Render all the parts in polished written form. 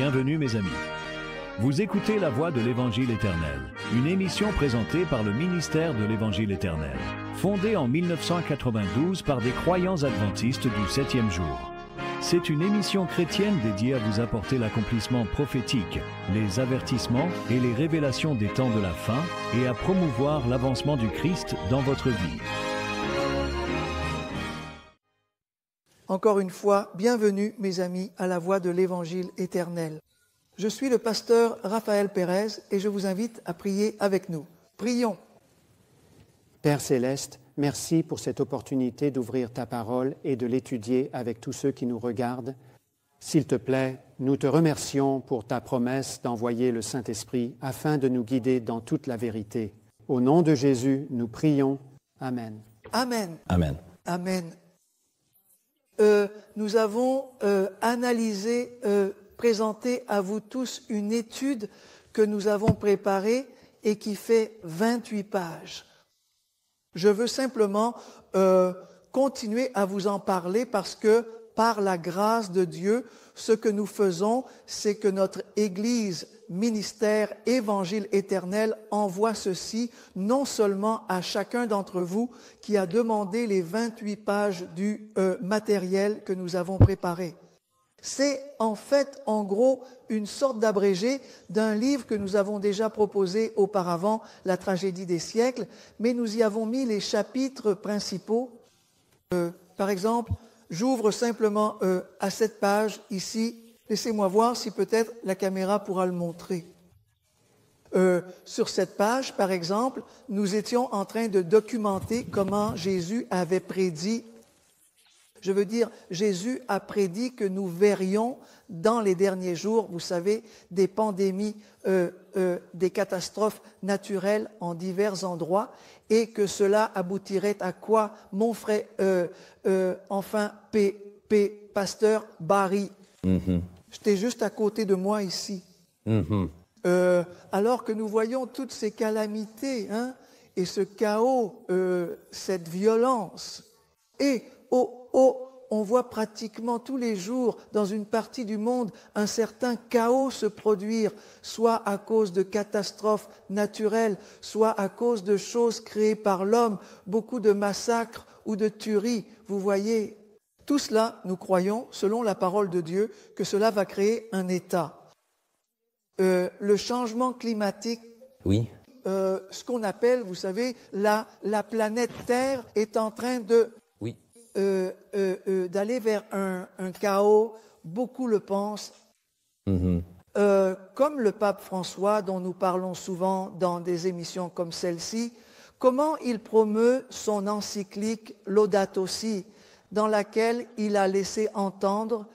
bienvenue mes amis. Vous écoutez La Voix de l'Évangile éternel, une émission présentée par le ministère de l'Évangile éternel, fondée en 1992 par des croyants adventistes du 7e jour. C'est une émission chrétienne dédiée à vous apporter l'accomplissement prophétique, les avertissements et les révélations des temps de la fin et à promouvoir l'avancement du Christ dans votre vie. Encore une fois, bienvenue mes amis à la Voix de l'Évangile éternel. Je suis le pasteur Raphaël Pérez et je vous invite à prier avec nous. Prions. Père Céleste, merci pour cette opportunité d'ouvrir ta parole et de l'étudier avec tous ceux qui nous regardent. S'il te plaît, nous te remercions pour ta promesse d'envoyer le Saint-Esprit afin de nous guider dans toute la vérité. Au nom de Jésus, nous prions. Amen. Amen. Amen. Amen. Nous avons analysé, présenté à vous tous une étude que nous avons préparée et qui fait 28 pages. Je veux simplement continuer à vous en parler parce que, par la grâce de Dieu, ce que nous faisons, c'est que notre Église, ministère, Évangile éternel, envoie ceci non seulement à chacun d'entre vous qui a demandé les 28 pages du matériel que nous avons préparé. C'est en fait, en gros, une sorte d'abrégé d'un livre que nous avons déjà proposé auparavant, La tragédie des siècles, mais nous y avons mis les chapitres principaux. Par exemple, j'ouvre simplement à cette page ici. Laissez-moi voir si peut-être la caméra pourra le montrer. Sur cette page, par exemple, nous étions en train de documenter comment Jésus avait prédit. Je veux dire, Jésus a prédit que nous verrions dans les derniers jours, vous savez, des pandémies, des catastrophes naturelles en divers endroits, et que cela aboutirait à quoi, mon frère, pasteur Barry. J'étais juste à côté de moi ici. Alors que nous voyons toutes ces calamités, et ce chaos, cette violence, et on voit pratiquement tous les jours dans une partie du monde un certain chaos se produire, soit à cause de catastrophes naturelles, soit à cause de choses créées par l'homme, beaucoup de massacres ou de tueries. Vous voyez, tout cela, nous croyons, selon la parole de Dieu, que cela va créer un état. Le changement climatique, Oui. ce qu'on appelle, vous savez, la planète Terre est en train de... d'aller vers un chaos, beaucoup le pensent. Comme le pape François, dont nous parlons souvent dans des émissions comme celle-ci, comment il promeut son encyclique Laudato Si, dans laquelle il a laissé entendre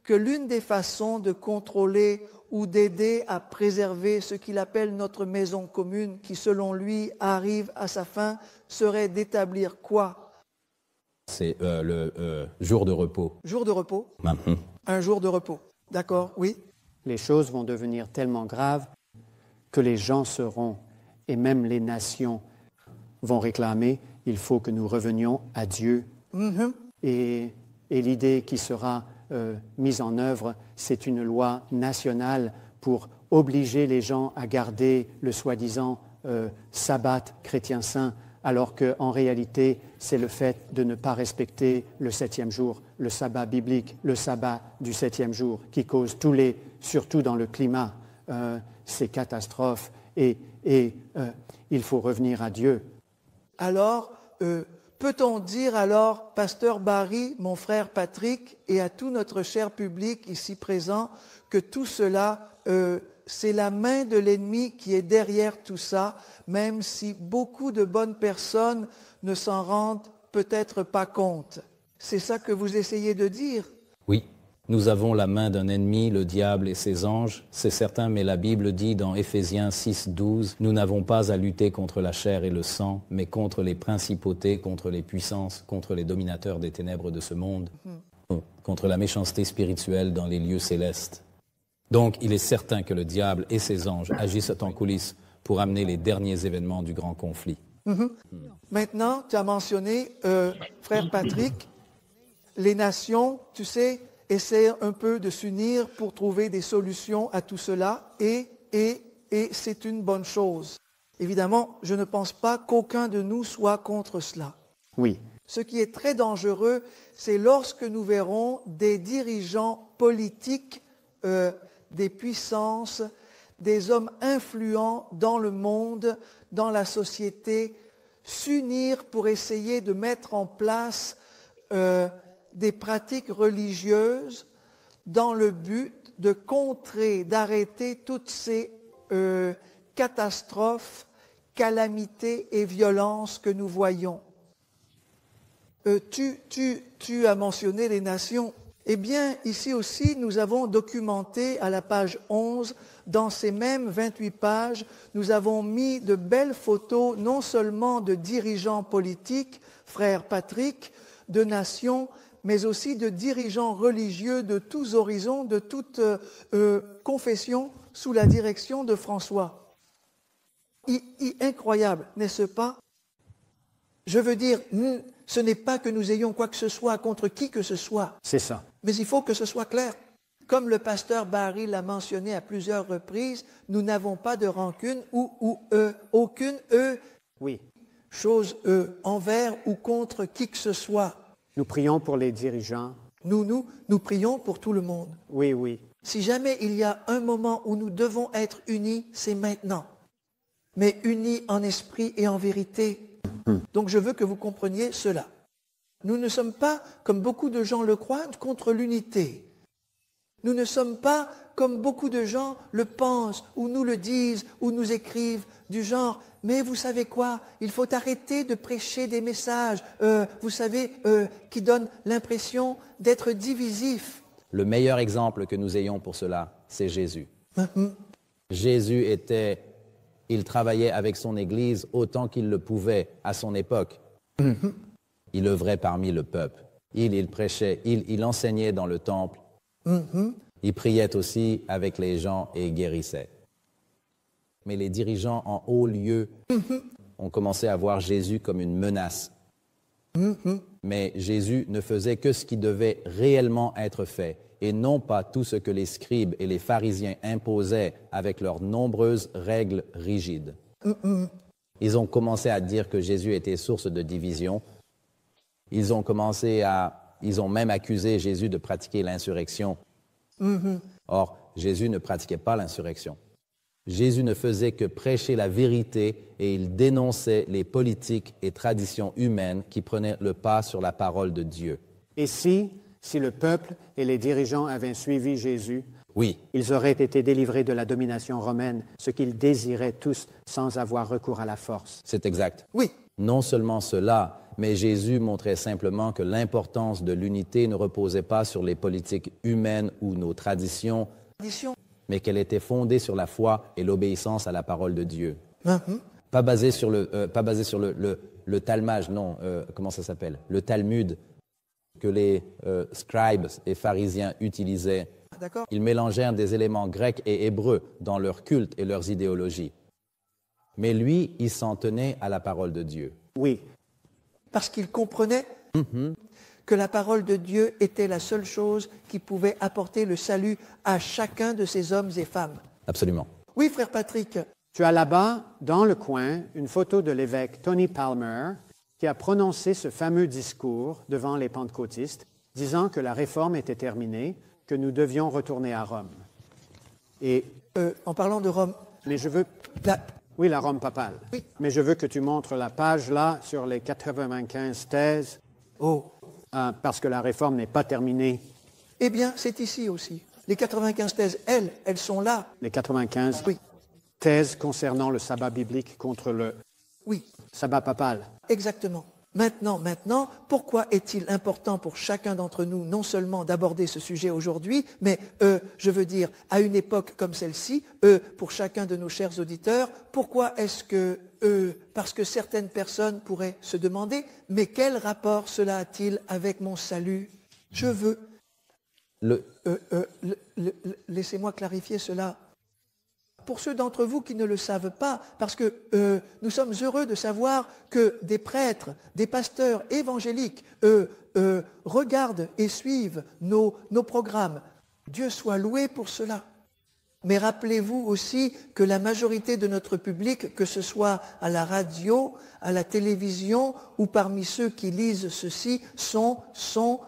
que l'une des façons de contrôler ou d'aider à préserver ce qu'il appelle notre maison commune, qui selon lui arrive à sa fin, serait d'établir quoi ? C'est le jour de repos. Jour de repos. Un jour de repos. D'accord, oui. Les choses vont devenir tellement graves que les gens seront, et même les nations, vont réclamer, il faut que nous revenions à Dieu. Et l'idée qui sera mise en œuvre, c'est une loi nationale pour obliger les gens à garder le soi-disant sabbat chrétien saint, alors qu'en réalité, c'est le fait de ne pas respecter le 7e jour, le sabbat biblique, le sabbat du 7e jour, qui cause surtout dans le climat, ces catastrophes. Et il faut revenir à Dieu. Alors, peut-on dire alors, pasteur Barry, mon frère Patrick, et à tout notre cher public ici présent, que tout cela, c'est la main de l'ennemi qui est derrière tout ça, même si beaucoup de bonnes personnes ne s'en rendent peut-être pas compte. C'est ça que vous essayez de dire? Oui, nous avons la main d'un ennemi, le diable et ses anges, c'est certain, mais la Bible dit dans Éphésiens 6:12, « Nous n'avons pas à lutter contre la chair et le sang, mais contre les principautés, contre les puissances, contre les dominateurs des ténèbres de ce monde, contre la méchanceté spirituelle dans les lieux célestes. » Donc, il est certain que le diable et ses anges agissent en coulisses pour amener les derniers événements du grand conflit. Maintenant, tu as mentionné, frère Patrick, les nations, tu sais, essaient un peu de s'unir pour trouver des solutions à tout cela et c'est une bonne chose. Évidemment, je ne pense pas qu'aucun de nous soit contre cela. Oui. Ce qui est très dangereux, c'est lorsque nous verrons des dirigeants politiques, des puissances, des hommes influents dans le monde, dans la société, s'unir pour essayer de mettre en place des pratiques religieuses dans le but de contrer, d'arrêter toutes ces catastrophes, calamités et violences que nous voyons. Tu as mentionné les nations. Eh bien, ici aussi, nous avons documenté à la page 11, dans ces mêmes 28 pages, nous avons mis de belles photos, non seulement de dirigeants politiques, frère Patrick, de nations, mais aussi de dirigeants religieux de tous horizons, de toutes confessions, sous la direction de François. Incroyable, n'est-ce pas? Je veux dire, ce n'est pas que nous ayons quoi que ce soit contre qui que ce soit. C'est ça. Mais il faut que ce soit clair. Comme le pasteur Barry l'a mentionné à plusieurs reprises, nous n'avons pas de rancune ou aucune Oui. chose envers ou contre qui que ce soit. Nous prions pour les dirigeants. Nous prions pour tout le monde. Oui, oui. Si jamais il y a un moment où nous devons être unis, c'est maintenant. Mais unis en esprit et en vérité. Donc je veux que vous compreniez cela. Nous ne sommes pas, comme beaucoup de gens le croient, contre l'unité. Nous ne sommes pas, comme beaucoup de gens le pensent, ou nous le disent, ou nous écrivent, du genre, mais vous savez quoi, il faut arrêter de prêcher des messages, vous savez, qui donnent l'impression d'être divisifs. Le meilleur exemple que nous ayons pour cela, c'est Jésus. Jésus il travaillait avec son Église autant qu'il le pouvait à son époque. Il œuvrait parmi le peuple. Il prêchait, il enseignait dans le temple. Il priait aussi avec les gens et guérissait. Mais les dirigeants en haut lieu ont commencé à voir Jésus comme une menace. Mais Jésus ne faisait que ce qui devait réellement être fait, et non pas tout ce que les scribes et les pharisiens imposaient avec leurs nombreuses règles rigides. Ils ont commencé à dire que Jésus était source de division. Ils ont même accusé Jésus de pratiquer l'insurrection. Or, Jésus ne pratiquait pas l'insurrection. Jésus ne faisait que prêcher la vérité et il dénonçait les politiques et traditions humaines qui prenaient le pas sur la parole de Dieu. Et si le peuple et les dirigeants avaient suivi Jésus, oui, ils auraient été délivrés de la domination romaine, ce qu'ils désiraient tous sans avoir recours à la force. c'est exact. Oui, Non seulement cela, mais Jésus montrait simplement que l'importance de l'unité ne reposait pas sur les politiques humaines ou nos traditions, mais qu'elle était fondée sur la foi et l'obéissance à la parole de Dieu. Pas basée sur le Talmage, non, comment ça s'appelle? Le Talmud que les scribes et pharisiens utilisaient. d'accord. Ils mélangèrent des éléments grecs et hébreux dans leur culte et leurs idéologies. Mais lui, il s'en tenait à la parole de Dieu. Oui, Parce qu'il comprenait que la parole de Dieu était la seule chose qui pouvait apporter le salut à chacun de ces hommes et femmes. Absolument. Oui, frère Patrick, tu as là-bas, dans le coin, une photo de l'évêque Tony Palmer qui a prononcé ce fameux discours devant les pentecôtistes, disant que la réforme était terminée, que nous devions retourner à Rome. Et, en parlant de Rome, mais je veux... Oui, la Rome papale. Oui. Mais je veux que tu montres la page là sur les 95 thèses, parce que la réforme n'est pas terminée. eh bien, c'est ici aussi. Les 95 thèses, elles sont là. Les 95 Oui, thèses concernant le sabbat biblique contre le oui, sabbat papal. exactement. Maintenant, pourquoi est-il important pour chacun d'entre nous non seulement d'aborder ce sujet aujourd'hui, mais, je veux dire, à une époque comme celle-ci, pour chacun de nos chers auditeurs, pourquoi est-ce que, parce que certaines personnes pourraient se demander, mais quel rapport cela a-t-il avec mon salut? Je veux, laissez-moi clarifier cela. Pour ceux d'entre vous qui ne le savent pas, parce que nous sommes heureux de savoir que des prêtres, des pasteurs évangéliques regardent et suivent nos programmes. Dieu soit loué pour cela. Mais rappelez-vous aussi que la majorité de notre public, que ce soit à la radio, à la télévision ou parmi ceux qui lisent ceci, sont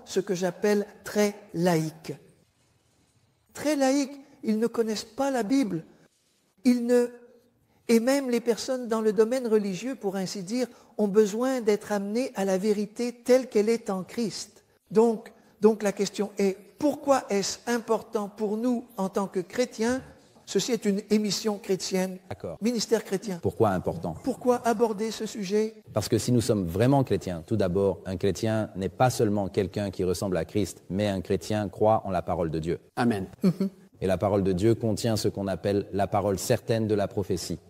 ce que j'appelle très laïcs. Très laïcs, ils ne connaissent pas la Bible. Et même les personnes dans le domaine religieux, pour ainsi dire, ont besoin d'être amenées à la vérité telle qu'elle est en Christ. Donc la question est, pourquoi est-ce important pour nous en tant que chrétiens? Ceci est une émission chrétienne, ministère chrétien. Pourquoi important? Pourquoi aborder ce sujet? Parce que si nous sommes vraiment chrétiens, tout d'abord, un chrétien n'est pas seulement quelqu'un qui ressemble à Christ, mais un chrétien croit en la parole de Dieu. Amen. Et la parole de Dieu contient ce qu'on appelle la parole certaine de la prophétie.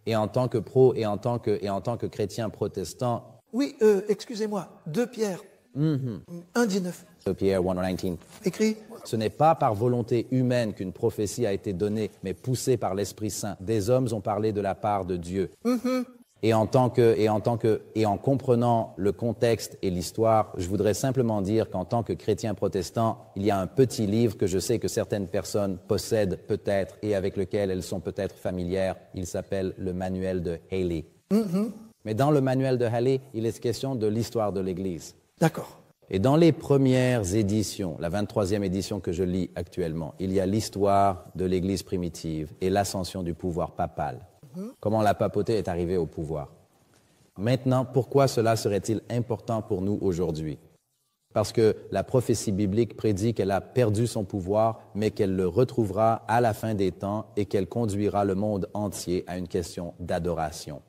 Et en tant que et en tant que chrétien protestant... Oui, excusez-moi, 2 Pierre 1,19. 2 Pierre 1,19. Écrit. Ce n'est pas par volonté humaine qu'une prophétie a été donnée, mais poussée par l'Esprit Saint. Des hommes ont parlé de la part de Dieu. Et en comprenant le contexte et l'histoire, je voudrais simplement dire qu'en tant que chrétien protestant, il y a un petit livre que je sais que certaines personnes possèdent peut-être et avec lequel elles sont peut-être familières. Il s'appelle le Manuel de Halley. Mais dans le Manuel de Halley, il est question de l'histoire de l'Église. D'accord. Et dans les premières éditions, la 23e édition que je lis actuellement, il y a l'histoire de l'Église primitive et l'ascension du pouvoir papal. Comment la papauté est arrivée au pouvoir. Maintenant, pourquoi cela serait-il important pour nous aujourd'hui? Parce que la prophétie biblique prédit qu'elle a perdu son pouvoir, mais qu'elle le retrouvera à la fin des temps et qu'elle conduira le monde entier à une question d'adoration.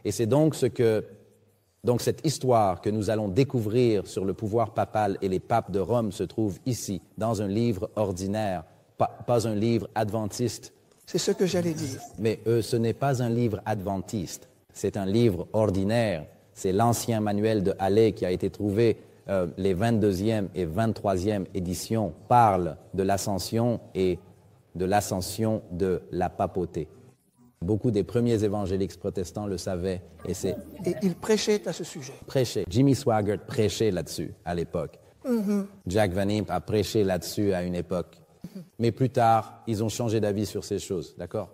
Et c'est donc cette histoire que nous allons découvrir sur le pouvoir papal et les papes de Rome se trouve ici, dans un livre ordinaire, pas un livre adventiste. C'est ce que j'allais dire. Mais ce n'est pas un livre adventiste, c'est un livre ordinaire. C'est l'ancien manuel de Halley qui a été trouvé, les 22e et 23e éditions parlent de l'ascension et de l'ascension de la papauté. Beaucoup des premiers évangéliques protestants le savaient. Et ils prêchaient à ce sujet. Jimmy Swaggart prêchait là-dessus à l'époque. Jack Van Impe a prêché là-dessus à une époque. Mais plus tard, ils ont changé d'avis sur ces choses, d'accord?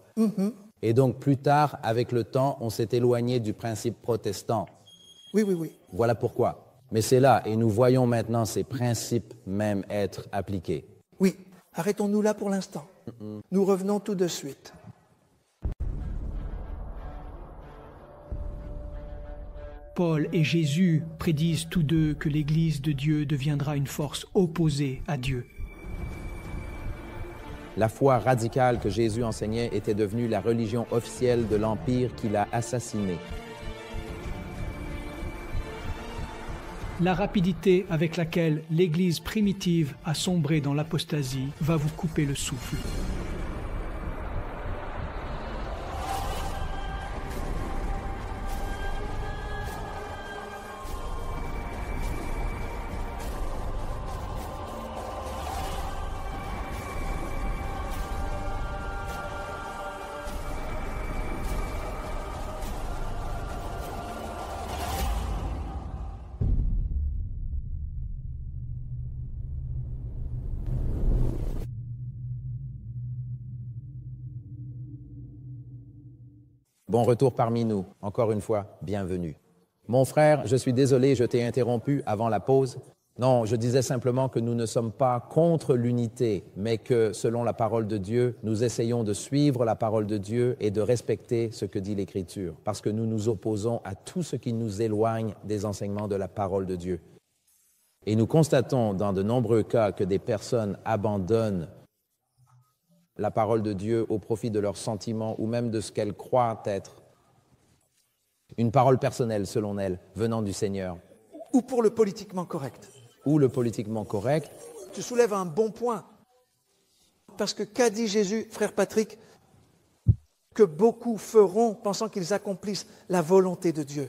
Et donc plus tard, avec le temps, on s'est éloigné du principe protestant. Oui. Voilà pourquoi. Mais c'est là, et nous voyons maintenant ces principes même être appliqués. Oui, arrêtons-nous là pour l'instant. Nous revenons tout de suite. Paul et Jésus prédisent tous deux que l'Église de Dieu deviendra une force opposée à Dieu. La foi radicale que Jésus enseignait était devenue la religion officielle de l'Empire qu'il a assassiné. La rapidité avec laquelle l'Église primitive a sombré dans l'apostasie va vous couper le souffle. Bon retour parmi nous. Encore une fois, bienvenue. Mon frère, je suis désolé, je t'ai interrompu avant la pause. Non, je disais simplement que nous ne sommes pas contre l'unité, mais que, selon la parole de Dieu, nous essayons de suivre la parole de Dieu et de respecter ce que dit l'Écriture, parce que nous nous opposons à tout ce qui nous éloigne des enseignements de la parole de Dieu. Et nous constatons dans de nombreux cas que des personnes abandonnent la parole de Dieu au profit de leurs sentiments ou même de ce qu'elles croient être une parole personnelle, selon elles, venant du Seigneur. Ou pour le politiquement correct. Ou le politiquement correct. Tu soulèves un bon point. Parce que qu'a dit Jésus, frère Patrick, que beaucoup feront pensant qu'ils accomplissent la volonté de Dieu.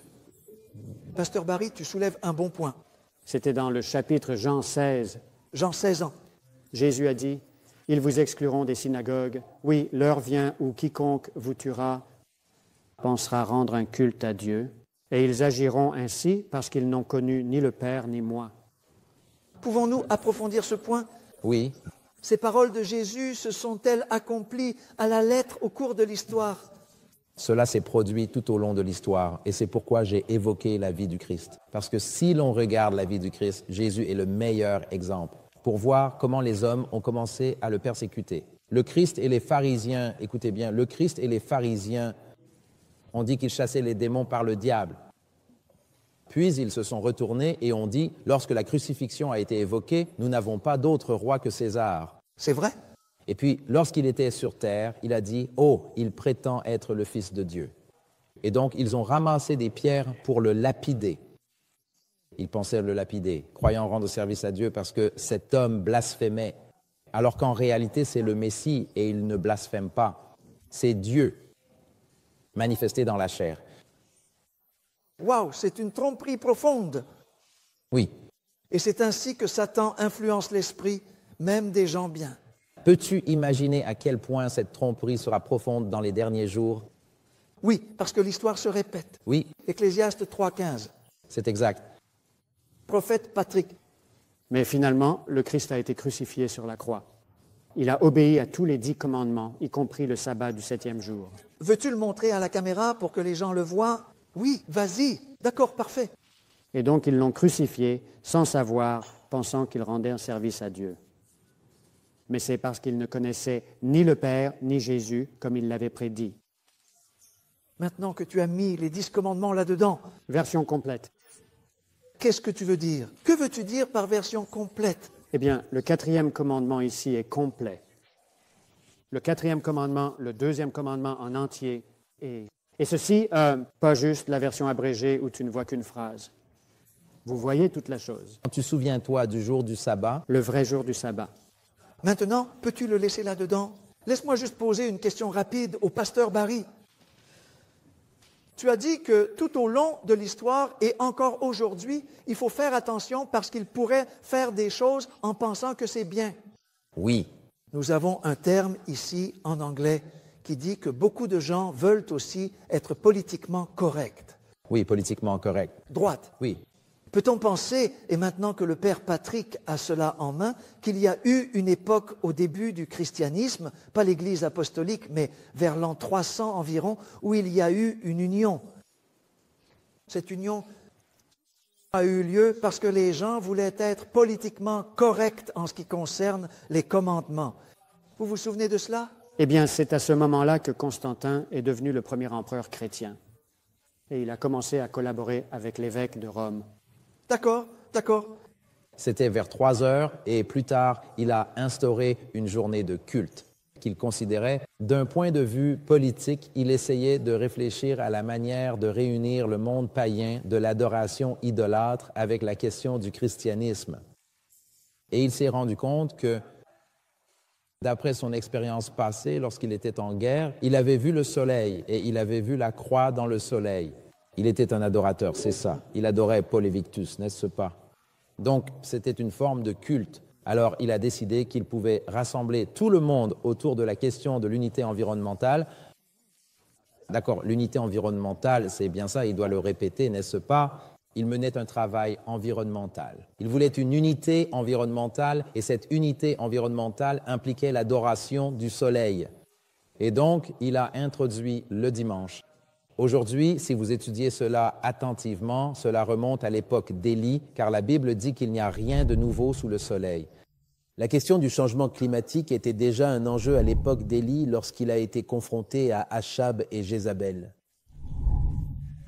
Pasteur Barry, tu soulèves un bon point. C'était dans le chapitre Jean 16. Jean 16 ans. Jésus a dit, Ils vous excluront des synagogues. Oui, l'heure vient où quiconque vous tuera pensera rendre un culte à Dieu. Et ils agiront ainsi parce qu'ils n'ont connu ni le Père ni moi. Pouvons-nous approfondir ce point? Oui, Ces paroles de Jésus se sont-elles accomplies à la lettre au cours de l'histoire? cela s'est produit tout au long de l'histoire et c'est pourquoi j'ai évoqué la vie du Christ. Parce que si l'on regarde la vie du Christ, Jésus est le meilleur exemple pour voir comment les hommes ont commencé à le persécuter. Le Christ et les pharisiens, écoutez bien, le Christ et les pharisiens ont dit qu'ils chassaient les démons par le diable. Puis ils se sont retournés et ont dit, lorsque la crucifixion a été évoquée, nous n'avons pas d'autre roi que César. C'est vrai? Et puis, lorsqu'il était sur terre, il a dit, oh, il prétend être le Fils de Dieu. Et donc, ils ont ramassé des pierres pour le lapider. Ils pensaient le lapider, croyant rendre service à Dieu parce que cet homme blasphémait. Alors qu'en réalité, c'est le Messie et il ne blasphème pas. C'est Dieu manifesté dans la chair. Waouh, c'est une tromperie profonde. Oui. Et c'est ainsi que Satan influence l'esprit, même des gens bien. Peux-tu imaginer à quel point cette tromperie sera profonde dans les derniers jours? Oui, parce que l'histoire se répète. Oui, Ecclésiaste 3,15. c'est exact. Prophète Patrick. Mais finalement, le Christ a été crucifié sur la croix. Il a obéi à tous les 10 commandements, y compris le sabbat du 7e jour. Veux-tu le montrer à la caméra pour que les gens le voient? Oui, vas-y. D'accord, parfait. Et donc ils l'ont crucifié sans savoir, pensant qu'il rendait un service à Dieu. Mais c'est parce qu'ils ne connaissaient ni le Père ni Jésus, comme il l'avait prédit. Maintenant que tu as mis les 10 commandements là-dedans, Version complète. qu'est-ce que tu veux dire? Que veux-tu dire par version complète? Eh bien, le 4e commandement ici est complet. Le 4e commandement, le 2e commandement en entier. Et ceci, pas juste la version abrégée où tu ne vois qu'une phrase. Vous voyez toute la chose. Tu souviens-toi du jour du sabbat? Le vrai jour du sabbat. Maintenant, peux-tu le laisser là-dedans? Laisse-moi juste poser une question rapide au pasteur Barry. Tu as dit que tout au long de l'histoire et encore aujourd'hui, il faut faire attention parce qu'il pourrait faire des choses en pensant que c'est bien. Oui. Nous avons un terme ici en anglais qui dit que beaucoup de gens veulent aussi être politiquement corrects. Oui, politiquement correct. Droite. Oui. Peut-on penser, et maintenant que le père Patrick a cela en main, qu'il y a eu une époque au début du christianisme, pas l'Église apostolique, mais vers l'an 300 environ, où il y a eu une union. Cette union a eu lieu parce que les gens voulaient être politiquement corrects en ce qui concerne les commandements. Vous vous souvenez de cela? Eh bien, c'est à ce moment-là que Constantin est devenu le premier empereur chrétien. Et il a commencé à collaborer avec l'évêque de Rome. D'accord, d'accord. C'était vers 3 heures et plus tard, il a instauré une journée de culte qu'il considérait. D'un point de vue politique, il essayait de réfléchir à la manière de réunir le monde païen de l'adoration idolâtre avec la question du christianisme. Et il s'est rendu compte que, d'après son expérience passée, lorsqu'il était en guerre, il avait vu le soleil et il avait vu la croix dans le soleil. Il était un adorateur, c'est ça. Il adorait Paul Evictus, n'est-ce pas? Donc, c'était une forme de culte. Alors, il a décidé qu'il pouvait rassembler tout le monde autour de la question de l'unité environnementale. D'accord, l'unité environnementale, c'est bien ça, il doit le répéter, n'est-ce pas? Il menait un travail environnemental. Il voulait une unité environnementale et cette unité environnementale impliquait l'adoration du soleil. Et donc, il a introduit le dimanche. Aujourd'hui, si vous étudiez cela attentivement, cela remonte à l'époque d'Élie, car la Bible dit qu'il n'y a rien de nouveau sous le soleil. La question du changement climatique était déjà un enjeu à l'époque d'Élie lorsqu'il a été confronté à Achab et Jézabel.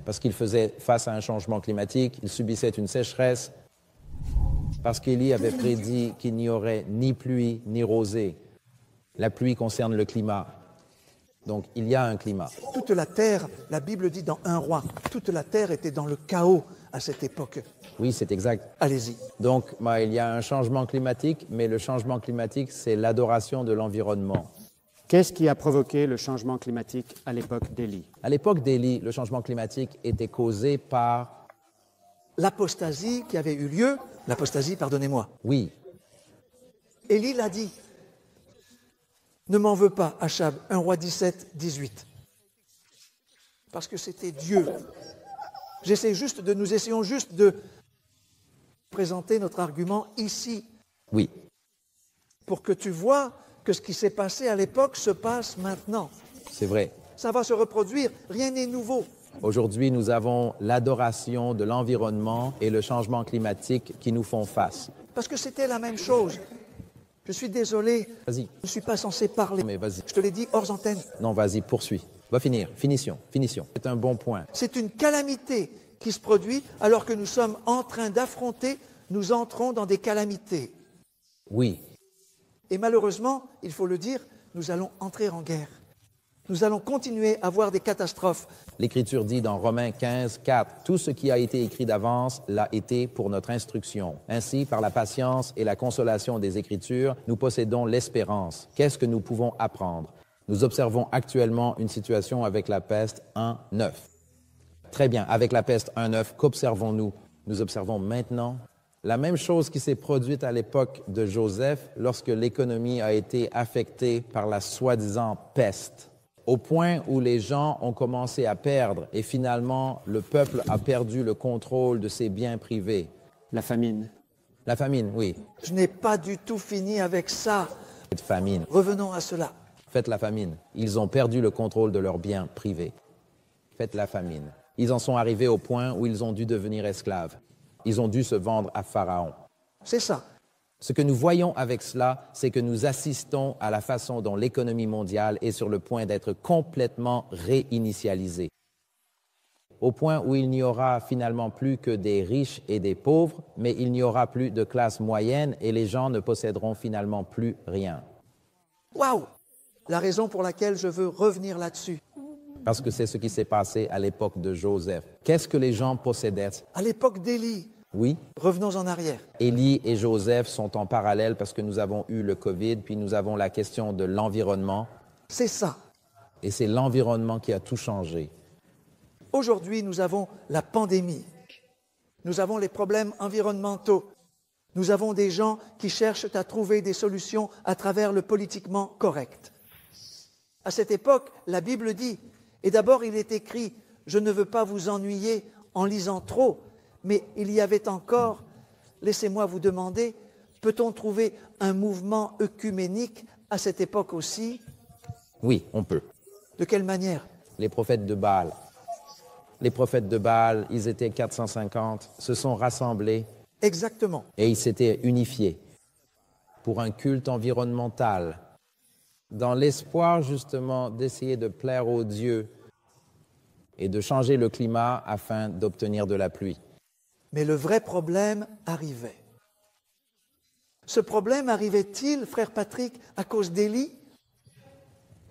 Parce qu'il faisait face à un changement climatique, il subissait une sécheresse, parce qu'Élie avait prédit qu'il n'y aurait ni pluie ni rosée. La pluie concerne le climat. Donc, il y a un climat. Toute la terre, la Bible dit dans 1 Roi, toute la terre était dans le chaos à cette époque. Oui, c'est exact. Allez-y. Donc, il y a un changement climatique, mais le changement climatique, c'est l'adoration de l'environnement. Qu'est-ce qui a provoqué le changement climatique à l'époque d'Élie? À l'époque d'Élie, le changement climatique était causé par... L'apostasie qui avait eu lieu, l'apostasie, pardonnez-moi. Oui, Élie l'a dit. Ne m'en veux pas, Achab, 1 Roi 17, 18. Parce que c'était Dieu. Nous essayons juste de présenter notre argument ici. Oui. Pour que tu vois que ce qui s'est passé à l'époque se passe maintenant. C'est vrai. Ça va se reproduire, rien n'est nouveau. Aujourd'hui, nous avons l'adoration de l'environnement et le changement climatique qui nous font face. Parce que c'était la même chose. Je suis désolé, Vas-y. je ne suis pas censé parler. Mais vas-y. Je te l'ai dit hors antenne. Non, vas-y, poursuis. Va finir. Finition. C'est un bon point. C'est une calamité qui se produit alors que nous sommes en train d'affronter, nous entrons dans des calamités. Oui. Et malheureusement, il faut le dire, nous allons entrer en guerre. Nous allons continuer à voir des catastrophes. L'Écriture dit dans Romains 15, 4, « Tout ce qui a été écrit d'avance l'a été pour notre instruction. Ainsi, par la patience et la consolation des Écritures, nous possédons l'espérance. Qu'est-ce que nous pouvons apprendre? Nous observons actuellement une situation avec la peste 1.9. Très bien, avec la peste 1.9, qu'observons-nous? Nous observons maintenant la même chose qui s'est produite à l'époque de Joseph lorsque l'économie a été affectée par la soi-disant peste, au point où les gens ont commencé à perdre et finalement le peuple a perdu le contrôle de ses biens privés. La famine. La famine, oui. Je n'ai pas du tout fini avec ça. Cette famine. Revenons à cela. Faites la famine. Ils ont perdu le contrôle de leurs biens privés. Faites la famine. Ils en sont arrivés au point où ils ont dû devenir esclaves. Ils ont dû se vendre à Pharaon. C'est ça. Ce que nous voyons avec cela, c'est que nous assistons à la façon dont l'économie mondiale est sur le point d'être complètement réinitialisée. Au point où il n'y aura finalement plus que des riches et des pauvres, mais il n'y aura plus de classe moyenne et les gens ne posséderont finalement plus rien. Waouh! La raison pour laquelle je veux revenir là-dessus. Parce que c'est ce qui s'est passé à l'époque de Joseph. Qu'est-ce que les gens possédaient? À l'époque d'Élie. Oui. Revenons en arrière. Élie et Joseph sont en parallèle parce que nous avons eu le COVID, puis nous avons la question de l'environnement. C'est ça. Et c'est l'environnement qui a tout changé. Aujourd'hui, nous avons la pandémie. Nous avons les problèmes environnementaux. Nous avons des gens qui cherchent à trouver des solutions à travers le politiquement correct. À cette époque, la Bible dit, et d'abord il est écrit, je ne veux pas vous ennuyer en lisant trop, mais il y avait encore, laissez-moi vous demander, peut-on trouver un mouvement œcuménique à cette époque aussi? Oui, on peut. De quelle manière? Les prophètes de Baal. Les prophètes de Baal, ils étaient 450, se sont rassemblés. Exactement. Et ils s'étaient unifiés pour un culte environnemental, dans l'espoir justement d'essayer de plaire aux dieux et de changer le climat afin d'obtenir de la pluie. Mais le vrai problème arrivait. Ce problème arrivait-il, frère Patrick, à cause d'Élie?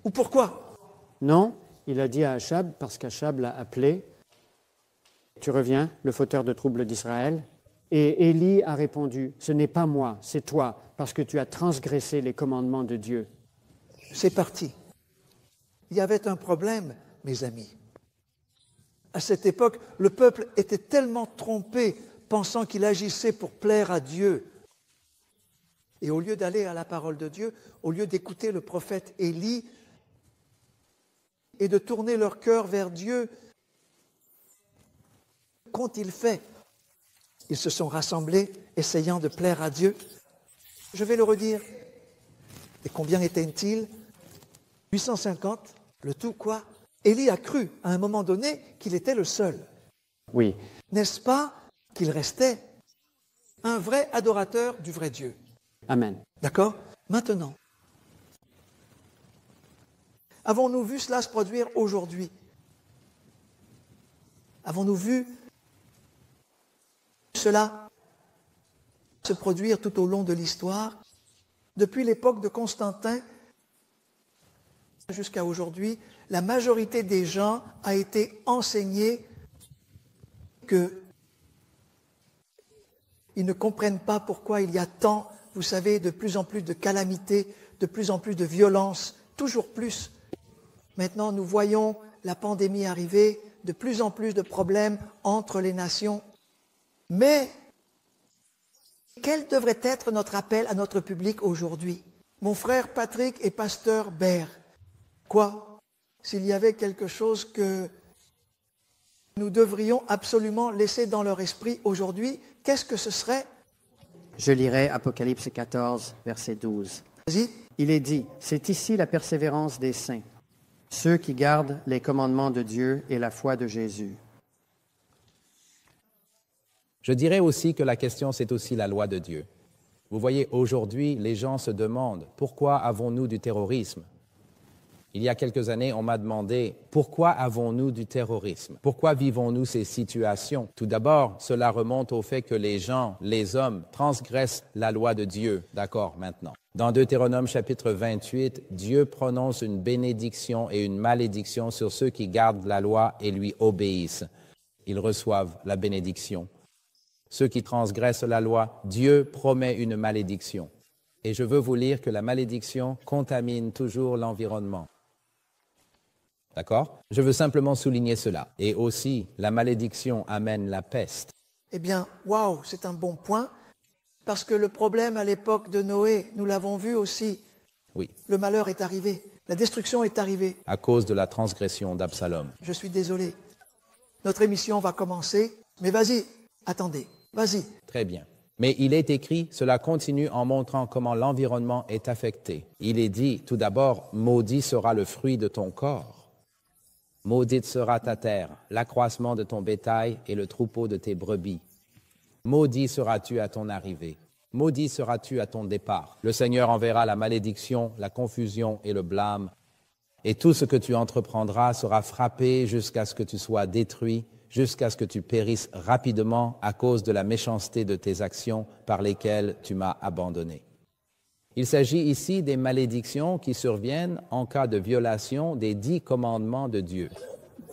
Ou pourquoi? Non, il a dit à Achab, parce qu'Achab l'a appelé, « Tu reviens, le fauteur de troubles d'Israël ?» Et Élie a répondu, « Ce n'est pas moi, c'est toi, parce que tu as transgressé les commandements de Dieu. » C'est parti. Il y avait un problème, mes amis. À cette époque, le peuple était tellement trompé, pensant qu'il agissait pour plaire à Dieu. Et au lieu d'aller à la parole de Dieu, au lieu d'écouter le prophète Élie et de tourner leur cœur vers Dieu, qu'ont-ils fait? Ils se sont rassemblés, essayant de plaire à Dieu. Je vais le redire. Et combien étaient-ils? 850, le tout quoi? Élie a cru, à un moment donné, qu'il était le seul. Oui. N'est-ce pas qu'il restait un vrai adorateur du vrai Dieu? Amen. D'accord? Maintenant, avons-nous vu cela se produire aujourd'hui? Avons-nous vu cela se produire tout au long de l'histoire? Depuis l'époque de Constantin jusqu'à aujourd'hui, la majorité des gens a été enseignée qu'ils ne comprennent pas pourquoi il y a tant, vous savez, de plus en plus de calamités, de plus en plus de violences, toujours plus. Maintenant, nous voyons la pandémie arriver, de plus en plus de problèmes entre les nations. Mais quel devrait être notre appel à notre public aujourd'hui? Mon frère Patrick est pasteur Bert. Quoi? S'il y avait quelque chose que nous devrions absolument laisser dans leur esprit aujourd'hui, qu'est-ce que ce serait? Je lirai Apocalypse 14, verset 12. Vas-y. Il est dit, c'est ici la persévérance des saints, ceux qui gardent les commandements de Dieu et la foi de Jésus. Je dirais aussi que la question, c'est aussi la loi de Dieu. Vous voyez, aujourd'hui, les gens se demandent « Pourquoi avons-nous du terrorisme ?» Il y a quelques années, on m'a demandé « Pourquoi avons-nous du terrorisme? Pourquoi vivons-nous ces situations ?» Tout d'abord, cela remonte au fait que les gens, les hommes, transgressent la loi de Dieu. D'accord, maintenant. Dans Deutéronome chapitre 28, Dieu prononce une bénédiction et une malédiction sur ceux qui gardent la loi et lui obéissent. Ils reçoivent la bénédiction. Ceux qui transgressent la loi, Dieu promet une malédiction. Et je veux vous lire que la malédiction contamine toujours l'environnement. D'accord? Je veux simplement souligner cela. Et aussi, la malédiction amène la peste. Eh bien, waouh, c'est un bon point, parce que le problème à l'époque de Noé, nous l'avons vu aussi. Oui. Le malheur est arrivé, la destruction est arrivée. À cause de la transgression d'Absalom. Je suis désolé. Notre émission va commencer, mais vas-y, attendez, vas-y. Très bien. Mais il est écrit, cela continue en montrant comment l'environnement est affecté. Il est dit, tout d'abord, maudit sera le fruit de ton corps. Maudite sera ta terre, l'accroissement de ton bétail et le troupeau de tes brebis. Maudit seras-tu à ton arrivée. Maudit seras-tu à ton départ. Le Seigneur enverra la malédiction, la confusion et le blâme. Et tout ce que tu entreprendras sera frappé jusqu'à ce que tu sois détruit, jusqu'à ce que tu périsses rapidement à cause de la méchanceté de tes actions par lesquelles tu m'as abandonné. Il s'agit ici des malédictions qui surviennent en cas de violation des 10 commandements de Dieu.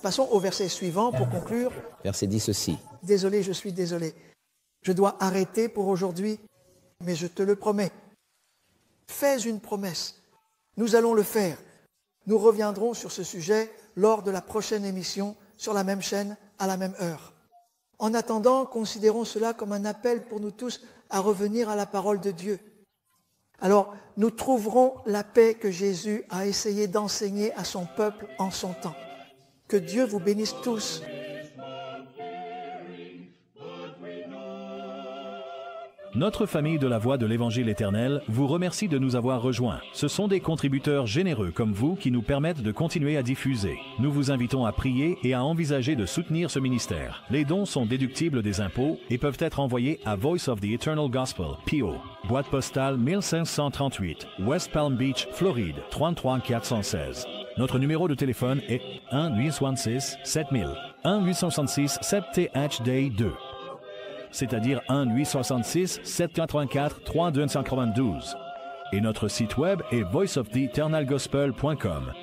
Passons au verset suivant pour conclure. Verset dit ceci. Désolé, je suis désolé. Je dois arrêter pour aujourd'hui, mais je te le promets. Fais une promesse. Nous allons le faire. Nous reviendrons sur ce sujet lors de la prochaine émission sur la même chaîne à la même heure. En attendant, considérons cela comme un appel pour nous tous à revenir à la parole de Dieu. Alors, nous trouverons la paix que Jésus a essayé d'enseigner à son peuple en son temps. Que Dieu vous bénisse tous. Notre famille de la Voix de l'Évangile éternel vous remercie de nous avoir rejoints. Ce sont des contributeurs généreux comme vous qui nous permettent de continuer à diffuser. Nous vous invitons à prier et à envisager de soutenir ce ministère. Les dons sont déductibles des impôts et peuvent être envoyés à Voice of the Eternal Gospel, P.O. Boîte postale 1538, West Palm Beach, Floride, 33416. Notre numéro de téléphone est 1-866-7000, 1-866-7TH-Day 2. C'est-à-dire 1-866-784-3292. Et notre site web est voiceoftheeternalgospel.com.